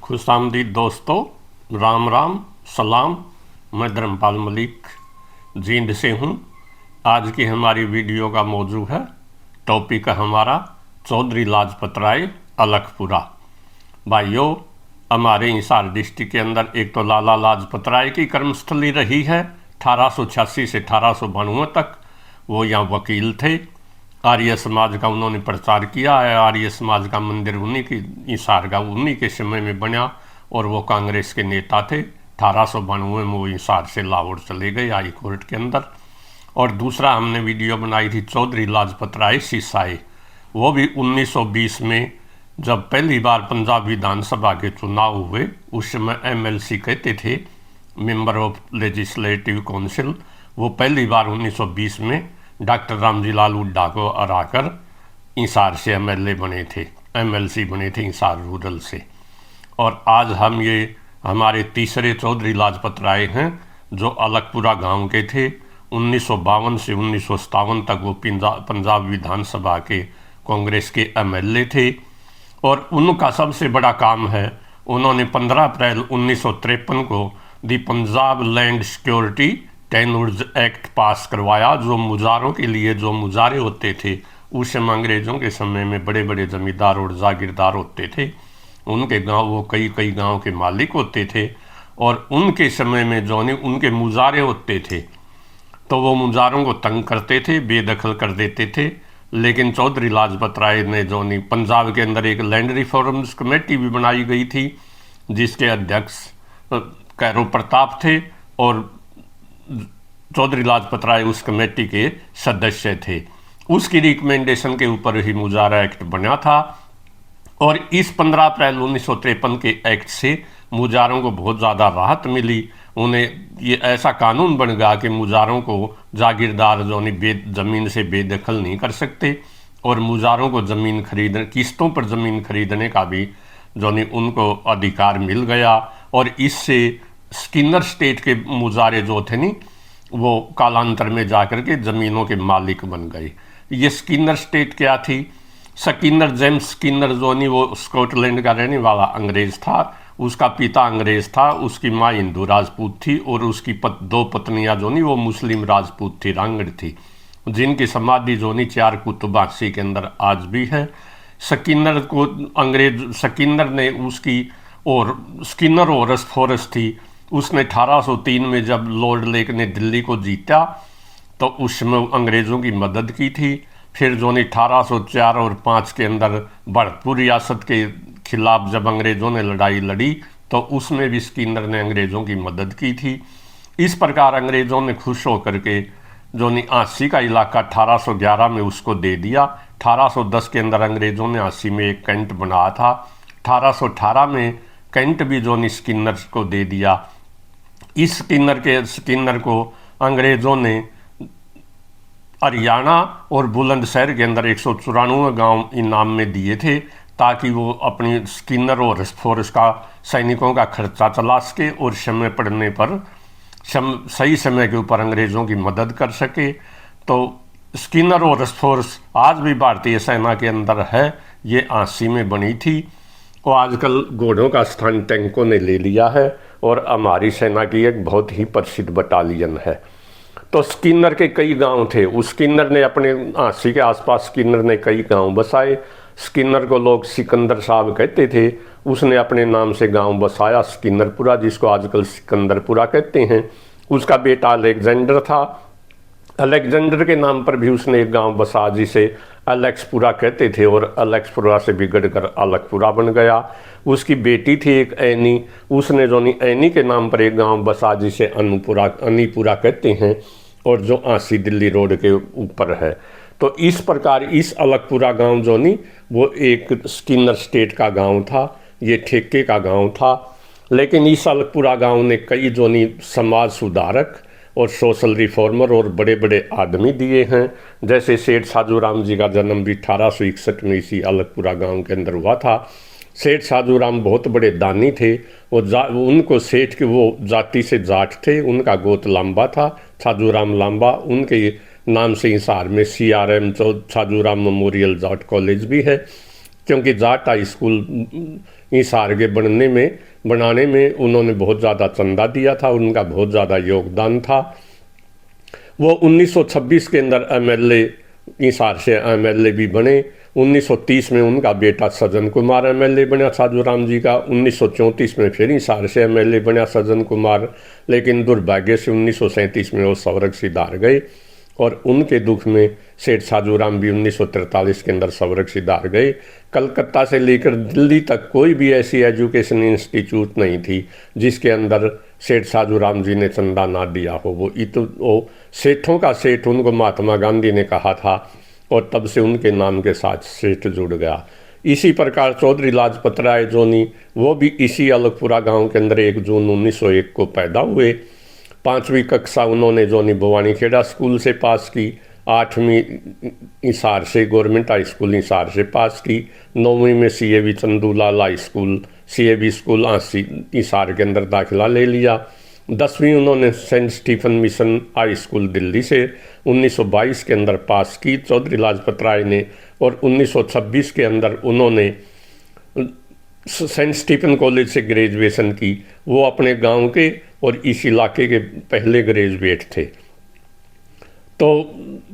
खुशामदीद दोस्तों, राम राम सलाम। मैं धर्मपाल मलिक जींद से हूँ। आज की हमारी वीडियो का मौजू है, टॉपिक है हमारा चौधरी लाजपत राय अलखपुरा। भाइयों, हमारे हिसार डिस्ट्रिक्ट के अंदर एक तो लाला लाजपत राय की कर्मस्थली रही है 1886 से 1892 तक। वो यहाँ वकील थे। आर्य समाज का उन्होंने प्रचार किया है। आर्य समाज का मंदिर उन्हीं की हिसार का उन्हीं के समय में बना और वो कांग्रेस के नेता थे। 1892 में वो हिसार से लाहौर चले गए हाई कोर्ट के अंदर। और दूसरा हमने वीडियो बनाई थी चौधरी लाजपत राय सिसाई। वो भी 1920 में जब पहली बार पंजाब विधानसभा के चुनाव हुए, उस समय MLC कहते थे, मेंबर ऑफ लेजिस्लेटिव काउंसिल। वो पहली बार 1920 में डॉक्टर रामजी लाल हुड्डा को हराकर हिसार से MLA बने थे, MLC बने थे हिसार रूरल से। और आज हम ये हमारे तीसरे चौधरी लाजपत राय हैं, जो अलखपुरा गांव के थे। 1952 से 1957 तक वो पंजाब विधानसभा के कांग्रेस के MLA थे। और उनका सबसे बड़ा काम है, उन्होंने 15 अप्रैल 1953 को the Punjab land security tenures act pass करवाया। जो मुजारों के लिए, जो मुजारे होते थे उस समय अंग्रेज़ों के समय में बड़े बड़े जमींदार और जागीरदार होते थे, उनके गांव, वो कई कई गांव के मालिक होते थे। और उनके समय में जो नहीं उनके मुजारे होते थे, तो वो मुजारों को तंग करते थे, बेदखल कर देते थे। लेकिन चौधरी लाजपत राय ने जो नहीं, पंजाब के अंदर एक लैंड रिफॉर्म्स कमेटी भी बनाई गई थी, जिसके अध्यक्ष कैरो प्रताप थे और चौधरी लाजपत राय उस कमेटी के सदस्य थे। उसकी रिकमेंडेशन के ऊपर ही मुजारा एक्ट बना था। और इस 15 अप्रैल 1953 के एक्ट से मुजारों को बहुत ज़्यादा राहत मिली। उन्हें ये ऐसा कानून बन गया कि मुजारों को जागीरदार जो नहीं ज़मीन से बेदखल नहीं कर सकते, और मुजारों को ज़मीन खरीदने, किस्तों पर ज़मीन खरीदने का भी जो नहीं उनको अधिकार मिल गया। और इससे स्किनर स्टेट के मुजारे जो थे नहीं, वो कालांतर में जाकर के ज़मीनों के मालिक बन गए। ये स्किनर स्टेट क्या थी? स्किनर, जेम्स स्किनर जो नहीं, वो स्कॉटलैंड का रहने वाला अंग्रेज़ था। उसका पिता अंग्रेज़ था, उसकी माँ हिंदू राजपूत थी, और उसकी दो पत्नियां जो नहीं वो मुस्लिम राजपूत थी, रांगड़ थी, जिनकी समाधि जो नहीं 4 कुतुबासी के अंदर आज भी है। स्किनर को अंग्रेज, स्किनर ने उसकी, और स्किनर और फॉरेस्ट थी, उसने 1803 में जब लॉर्ड लेक ने दिल्ली को जीता तो उस समय अंग्रेज़ों की मदद की थी। फिर जो नहीं 1804 और 5 के अंदर भरतपुर रियासत के खिलाफ जब अंग्रेज़ों ने लड़ाई लड़ी तो उसमें भी स्किनर ने अंग्रेज़ों की मदद की थी। इस प्रकार अंग्रेज़ों ने खुश होकर के जो नहीं आसी का इलाका 1811 में उसको दे दिया। 1810 के अंदर अंग्रेज़ों ने आसी में एक कैंट बनाया था। 1818 में कैंट भी जो नहीं स्किनर को दे दिया। इस स्किनर को अंग्रेज़ों ने हरियाणा और बुलंदशहर के अंदर 194 गांव इनाम में दिए थे, ताकि वो अपनी स्किनर और फोर्स का सैनिकों का खर्चा चला सके और समय पड़ने पर सही समय के ऊपर अंग्रेज़ों की मदद कर सके। तो स्किनर और फोर्स आज भी भारतीय सेना के अंदर है। ये 80 में बनी थी और आजकल घोड़ों का स्थान टैंकों ने ले लिया है, और हमारी सेना की एक बहुत ही प्रसिद्ध बटालियन है। तो स्किनर के कई गांव थे। उस स्किनर ने अपने 80 के आसपास स्किनर ने कई गांव बसाए। स्किनर को लोग सिकंदर साहब कहते थे। उसने अपने नाम से गांव बसाया स्किनरपुरा, जिसको आजकल सिकंदरपुरा कहते हैं। उसका बेटा अलेक्जेंडर था। अलेक्जेंडर के नाम पर भी उसने एक गांव बसा, जिसे अलेक्सपुरा कहते थे, और अलेक्सपुरा से बिगड़कर अलखपुरा बन गया। उसकी बेटी थी एक ऐनी, उसने जो नहीं ऐनी के नाम पर एक गांव बसा, जिसे अनीपुरा कहते हैं, और जो आसी दिल्ली रोड के ऊपर है। तो इस प्रकार इस अलखपुरा गांव जो नहीं वो एक स्किनर स्टेट का गांव था, ये ठेके का गांव था। लेकिन इस अलखपुरा गांव ने कई जो नहीं समाज सुधारक और सोशल रिफॉर्मर और बड़े बड़े आदमी दिए हैं। जैसे सेठ साजूराम जी का जन्म भी 1861 में इसी अलखपुरा गांव के अंदर हुआ था। सेठ साजूराम बहुत बड़े दानी थे। उनको सेठ के वो जाति से जाट थे, उनका गोत लांबा था, साजूराम लांबा। उनके नाम से हिसार में CRM Sajuram memorial Jat college भी है। क्योंकि जाट हाई स्कूल हिसार के बनाने में उन्होंने बहुत ज़्यादा चंदा दिया था, उनका बहुत ज़्यादा योगदान था। वो 1926 के अंदर एमएलए हिसार से एमएलए भी बने। 1930 में उनका बेटा सज्जन कुमार एमएलए बना साजूराम जी का। 1934 में फिर हिसार से एमएलए बना सज्जन कुमार, लेकिन दुर्भाग्य से 1937 में वो स्वर्ग सिधार गए और उनके दुख में सेठ साजूराम भी 1943 के अंदर स्वर्ग सिधार गए। कलकत्ता से लेकर दिल्ली तक कोई भी ऐसी एजुकेशन इंस्टीट्यूट नहीं थी जिसके अंदर सेठ साजूराम जी ने चंदा ना दिया हो। वो सेठों का सेठ उनको महात्मा गांधी ने कहा था और तब से उनके नाम के साथ सेठ जुड़ गया। इसी प्रकार चौधरी लाजपत राय जोनी, वो भी इसी अलगपुरा गांव के अंदर 1 जून 1901 को पैदा हुए। 5वीं कक्षा उन्होंने जोनी भवानी खेड़ा स्कूल से पास की। 8वीं हिसार से गवर्नमेंट हाई स्कूल हिसार से पास की। 9वीं में CAV Chandulal high school CAV school Hisar के अंदर दाखिला ले लिया। 10वीं उन्होंने saint Stephen mission high school Delhi से 1922 के अंदर पास की चौधरी लाजपत राय ने, और 1926 के अंदर उन्होंने सेंट स्टीफन कॉलेज से ग्रेजुएशन की। वो अपने गांव के और इस इलाके के पहले ग्रेजुएट थे। तो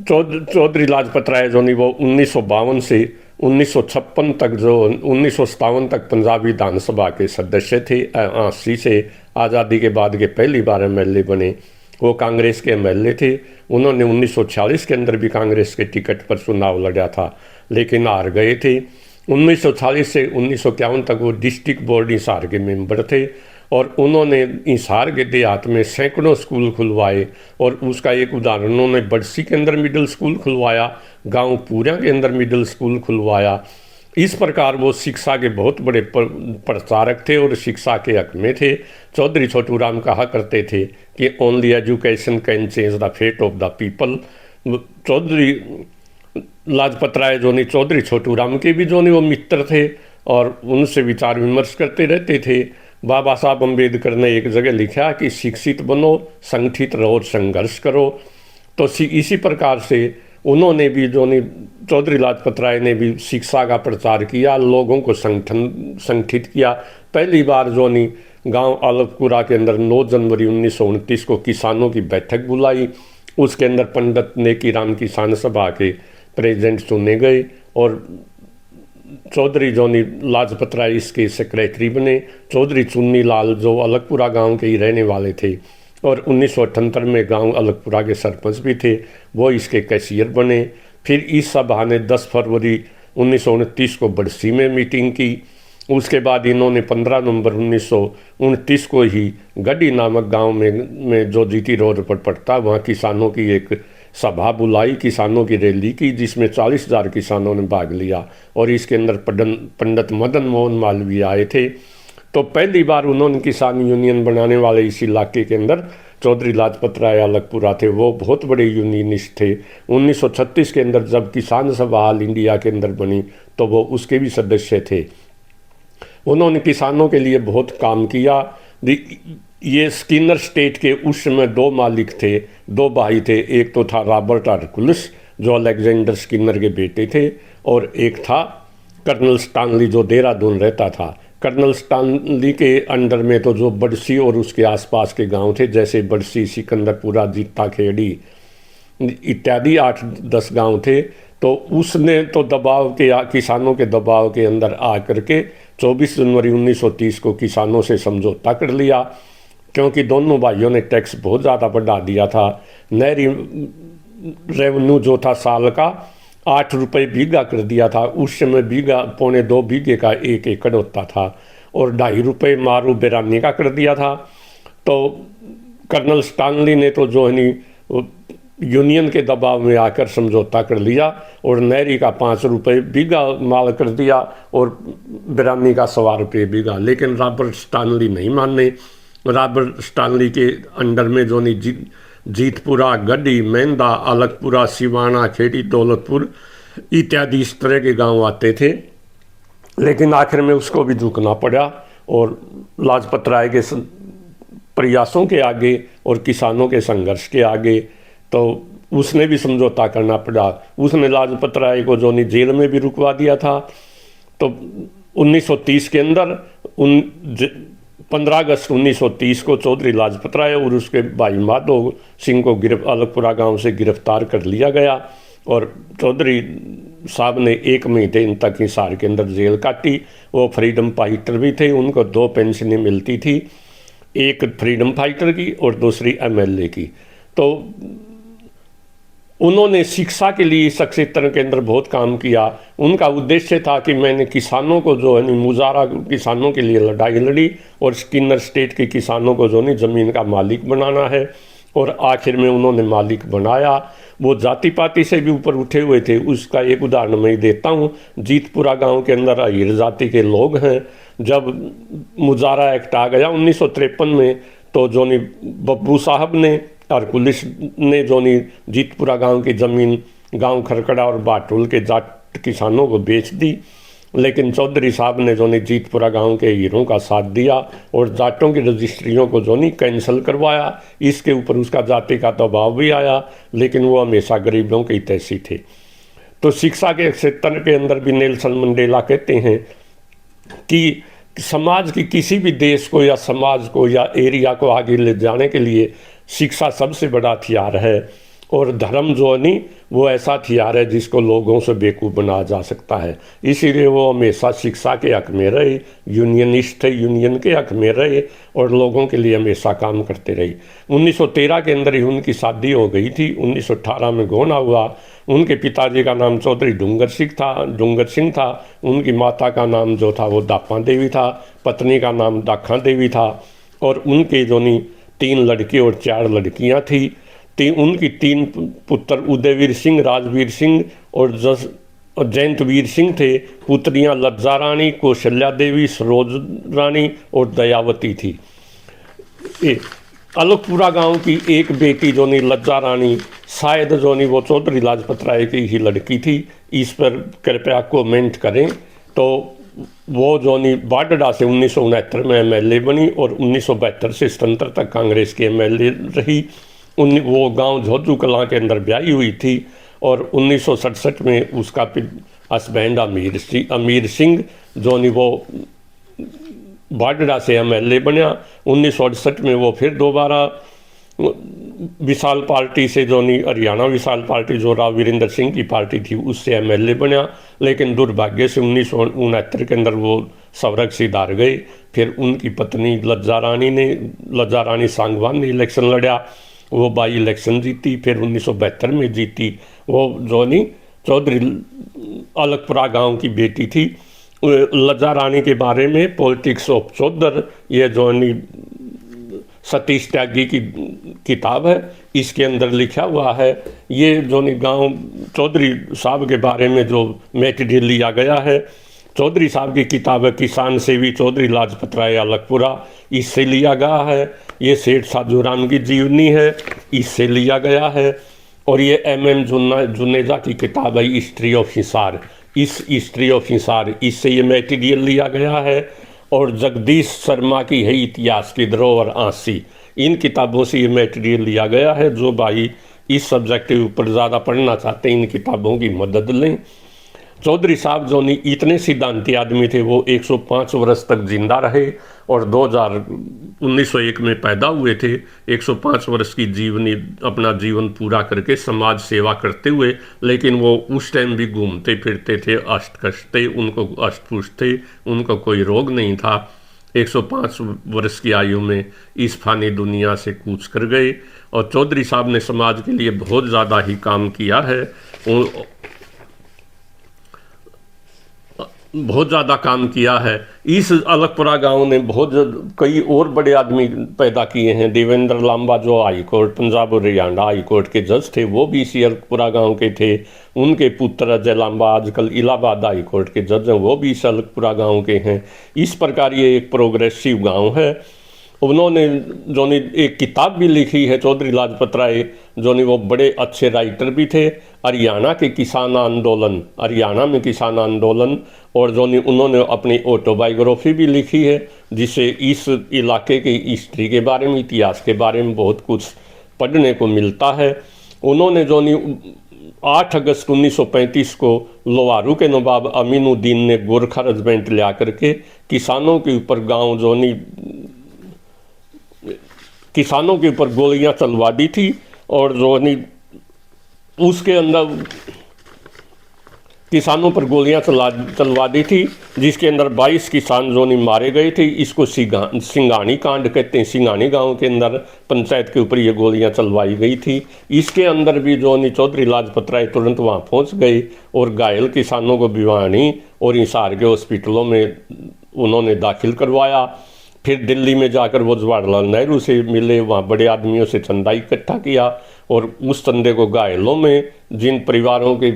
चौधरी लाजपत राय जो नहीं, वो 1952 से 1956 तक, जो 1957 तक पंजाबी विधानसभा के सदस्य थे। 80 से आज़ादी के बाद के पहली बार एमएलए बने। वो कांग्रेस के एमएलए थे। उन्होंने 1946 के अंदर भी कांग्रेस के टिकट पर चुनाव लड़ा था, लेकिन हार गए थे। 1940 से 1951 तक वो डिस्ट्रिक्ट बोर्ड हिसार के मेंबर थे और उन्होंने हिसार के देहात में सैकड़ों स्कूल खुलवाए। और उसका एक उदाहरण, उन्होंने बड़सी के अंदर मिडिल स्कूल खुलवाया, गांव पूरा के अंदर मिडिल स्कूल खुलवाया। इस प्रकार वो शिक्षा के बहुत बड़े प्रचारक थे और शिक्षा के हक में थे। चौधरी छोटू राम कहा करते थे कि only education can change the fate of the people. Chaudhary Lajpat Rai जो नहीं, चौधरी छोटू राम के भी जो नहीं वो मित्र थे और उनसे विचार विमर्श करते रहते थे। बाबा साहब अम्बेडकर ने एक जगह लिखा कि शिक्षित बनो, संगठित रहो, संघर्ष करो। तो इसी प्रकार से उन्होंने भी जो नहीं, चौधरी लाजपत राय ने भी शिक्षा का प्रचार किया, लोगों को संगठित किया। पहली बार जो नहीं गांव अलगपुरा के अंदर 9 जनवरी 1929 को किसानों की बैठक बुलाई। उसके अंदर पंडित नेकी राम किसान सभा के प्रेसिडेंट चुने गए और चौधरी जोनी लाजपत राय इसके सेक्रेटरी बने। चौधरी चुन्नी लाल जो अलगपुरा गांव के ही रहने वाले थे और 1978 में गांव अलगपुरा के सरपंच भी थे, वो इसके कैशियर बने। फिर इस सभा ने 10 फरवरी 1929 को बड़सी में मीटिंग की। उसके बाद इन्होंने 15 नवंबर 1929 को ही गड्डी नामक गांव में जो जीटी रोड पर पड़ता, वहाँ किसानों की एक सभा बुलाई, किसानों की रैली की, जिसमें 40,000 किसानों ने भाग लिया और इसके अंदर पंडित मदन मोहन मालवीय आए थे। तो पहली बार उन्होंने किसान यूनियन बनाने वाले इस इलाके के अंदर चौधरी लाजपत राय अलगपुरा थे। वो बहुत बड़े यूनियनिस्ट थे। 1936 के अंदर जब किसान सभा ऑल इंडिया के अंदर बनी तो वो उसके भी सदस्य थे। उन्होंने किसानों के लिए बहुत काम किया। ये स्किनर स्टेट के उस समय 2 मालिक थे, 2 भाई थे। एक तो था रॉबर्ट हरकुलस जो अलेक्जेंडर स्किनर के बेटे थे, और एक था कर्नल स्टानली जो देहरादून रहता था। कर्नल स्टानली के अंडर में तो जो बड़सी और उसके आसपास के गांव थे, जैसे बड़सी, सिकंदरपुरा, जीता खेड़ी इत्यादि 8-10 गांव थे। तो उसने तो किसानों के दबाव के अंदर आ करके 24 जनवरी 1930 को किसानों से समझौता कर लिया, क्योंकि दोनों भाइयों ने टैक्स बहुत ज़्यादा बढ़ा दिया था। नहरी रेवेन्यू जो था साल का 8 रुपये बीघा कर दिया था। उस समय बीघा 1.25 बीघे का 1 एकड़ होता था और 2.5 रुपये मारू बेरानी का कर दिया था। तो कर्नल स्टानली ने तो जो है यूनियन के दबाव में आकर समझौता कर लिया और नहरी का 5 रुपये बीघा माल कर दिया और बेरानी का 1.25 रुपये बीघा। लेकिन रॉबर्ट स्टानली नहीं माने। रॉबर्ट स्टानली के अंडर में जो नहीं जीतपुरा, गड्डी, मेंदा, अलगपुरा, सिवाना, खेड़ी, दौलतपुर इत्यादि इस तरह के गांव आते थे। लेकिन आखिर में उसको भी झुकना पड़ा और लाजपत राय के प्रयासों के आगे और किसानों के संघर्ष के आगे तो उसने भी समझौता करना पड़ा। उसने लाजपत राय को जो नहीं जेल में भी रुकवा दिया था। तो 1930 के अंदर 15 अगस्त 1930 को चौधरी लाजपत राय और उसके भाई माधो सिंह को अलगपुरा गांव से गिरफ्तार कर लिया गया और चौधरी साहब ने 1 महीने तक हिसार के अंदर जेल काटी। वो फ्रीडम फाइटर भी थे, उनको 2 पेंशनें मिलती थी, एक फ्रीडम फाइटर की और दूसरी MLA की। तो उन्होंने शिक्षा के लिए इस क्षेत्र के अंदर बहुत काम किया। उनका उद्देश्य था कि मैंने किसानों को जो है मुजारा किसानों के लिए लड़ाई लड़ी और स्किनर स्टेट के किसानों को जो है ज़मीन का मालिक बनाना है, और आखिर में उन्होंने मालिक बनाया। वो जाति पाति से भी ऊपर उठे हुए थे। उसका एक उदाहरण मैं देता हूँ। जीतपुरा गांव के अंदर अहीर जाति के लोग हैं। जब मुजारा एक्ट आ गया 1953 में, तो जोनी बब्बू साहब ने और पुलिस ने जोनी जीतपुरा गांव की ज़मीन गांव खरकड़ा और बाटुल के जाट किसानों को बेच दी। लेकिन चौधरी साहब ने जोनी जीतपुरा गांव के हीरों का साथ दिया और जाटों की रजिस्ट्रियों को जोनी कैंसिल करवाया। इसके ऊपर उसका जाति का दबाव भी आया, लेकिन वो हमेशा गरीबों के हितैषी थे। तो शिक्षा के क्षेत्र के अंदर भी नेल्सन मंडेला कहते हैं कि समाज की किसी भी देश को या समाज को या एरिया को आगे ले जाने के लिए शिक्षा सबसे बड़ा हथियार है, और धर्म जो नहीं वो ऐसा हथियार है जिसको लोगों से बेवकूफ़ बनाया जा सकता है। इसीलिए वो हमेशा शिक्षा के हक में रहे, यूनियनिस्ट थे, यूनियन के हक में रहे और लोगों के लिए हमेशा काम करते रहे। 1913 के अंदर ही उनकी शादी हो गई थी। 1918 में गोना हुआ। उनके पिताजी का नाम चौधरी डूंगर सिंह था। उनकी माता का नाम जो था वो दापा देवी था, पत्नी का नाम दाखा देवी था, और उनके जोनी 3 लड़के और 4 लड़कियां थी। उनकी 3 पुत्र उदयवीर सिंह, राजवीर सिंह और जयंतवीर सिंह थे। पुत्रियां लज्जा रानी, कौशल्या देवी, सरोज रानी और दयावती थी। अलगपुरा गांव की एक बेटी जोनी लज्जा रानी, शायद जोनी वो चौधरी लाजपत राय की ही लड़की थी। इस पर कृपया कमेंट करें। तो वो जोनी बाडडा से 1969 में MLA बनी और 1972 से 77 तक कांग्रेस की MLA रही। वो गांव झोजू कलां के अंदर ब्याही हुई थी और 1967 में उसका हस्बैंड अमीर सिंह जोनी वो बाडडा से MLA बना। 1968 में वो फिर दोबारा विशाल पार्टी से जोनी हरियाणा विशाल पार्टी जो राव वीरेंद्र सिंह की पार्टी थी उससे MLA बना। लेकिन दुर्भाग्य से 1969 के अंदर वो स्वर्ग सिधार गए। फिर उनकी पत्नी लज्जा रानी सांगवान ने इलेक्शन लड़ा, वो बाई इलेक्शन जीती, फिर 1972 में जीती। वो जोनी चौधरी अलगपुरा गांव की बेटी थी। लज्जा रानी के बारे में पॉलिटिक्स ऑफ चौधर, ये जोनी सतीश त्यागी की किताब है, इसके अंदर लिखा हुआ है। ये जोनी गांव चौधरी साहब के बारे में जो मटेरियल लिया गया है, चौधरी साहब की किताब है किसान सेवी चौधरी लाजपत राय अलगपुरा, इससे लिया गया है। ये सेठ साधुराम की जीवनी है, इससे लिया गया है। और ये MM जुनेजा की किताब है हिस्ट्री ऑफ हिसार, इस हिस्ट्री ऑफ हिसार, इससे ये मटेरियल लिया गया है। और जगदीश शर्मा की है इतिहास की धरोहर आंसी, इन किताबों से ये मटेरियल लिया गया है। जो भाई इस सब्जेक्ट के ऊपर ज़्यादा पढ़ना चाहते हैं इन किताबों की मदद लें। चौधरी साहब जो इतने सिद्धांती आदमी थे, वो 105 वर्ष तक जिंदा रहे और 1901 में पैदा हुए थे। 105 वर्ष की जीवनी अपना जीवन पूरा करके समाज सेवा करते हुए, लेकिन वो उस टाइम भी घूमते फिरते थे, अष्टकष्ट थे, उनको अष्टपुष्ट थे, उनको कोई रोग नहीं था। 105 वर्ष की आयु में इस फानी दुनिया से कूच कर गए। और चौधरी साहब ने समाज के लिए बहुत ज़्यादा ही काम किया है, बहुत ज़्यादा काम किया है। इस अलगपुरा गांव ने कई और बड़े आदमी पैदा किए हैं। देवेंद्र लांबा जो हाई कोर्ट पंजाब और हरियाणा हाई कोर्ट के जज थे, वो भी इसी अलगपुरा गांव के थे। उनके पुत्र अजय लांबा आजकल इलाहाबाद हाई कोर्ट के जज हैं, वो भी इस अलगपुरा गांव के हैं। इस प्रकार ये एक प्रोग्रेसिव गांव है। उन्होंने जो एक किताब भी लिखी है चौधरी लाजपत राय, जो वो बड़े अच्छे राइटर भी थे। हरियाणा में किसान आंदोलन और जो उन्होंने अपनी ऑटोबायोग्राफी भी लिखी है, जिससे इस इलाके की हिस्ट्री के बारे में, इतिहास के बारे में बहुत कुछ पढ़ने को मिलता है। उन्होंने जो 8 अगस्त 1935 को लोहारू के नवाब अमीनुद्दीन ने गोरखा रेजिमेंट ला करके किसानों के ऊपर गांव जोनी किसानों के ऊपर गोलियां चलवा दी थी। और जोनी उसके अंदर किसानों पर गोलियां चलवा दी थी, जिसके अंदर 22 किसान जोनी मारे गए थे। इसको सिंगानी कांड कहते हैं। सिंगानी गांव के अंदर पंचायत के ऊपर ये गोलियां चलवाई गई थी। इसके अंदर भी जोनी चौधरी लाजपत राय तुरंत वहां पहुंच गए और घायल किसानों को भिवानी और हिसार के हॉस्पिटलों में उन्होंने दाखिल करवाया। फिर दिल्ली में जाकर वो जवाहरलाल नेहरू से मिले, वहाँ बड़े आदमियों से चंदा इकट्ठा किया और उस चंदे को घायलों में, जिन परिवारों के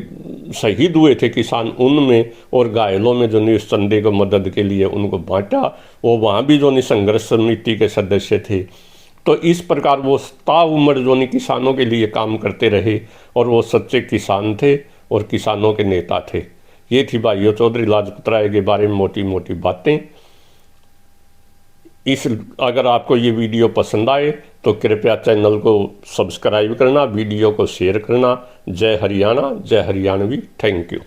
शहीद हुए थे किसान, उनमें और घायलों में जो उस चंदे को मदद के लिए उनको बांटा। वो वहाँ भी जो संघर्ष समिति के सदस्य थे। तो इस प्रकार वो ताउम्र जो किसानों के लिए काम करते रहे और वो सच्चे किसान थे और किसानों के नेता थे। ये थी भाइयों चौधरी लाजपत राय के बारे में मोटी मोटी बातें। अगर आपको ये वीडियो पसंद आए तो कृपया चैनल को सब्सक्राइब करना, वीडियो को शेयर करना। जय हरियाणा, जय हरियाणवी। Thank you.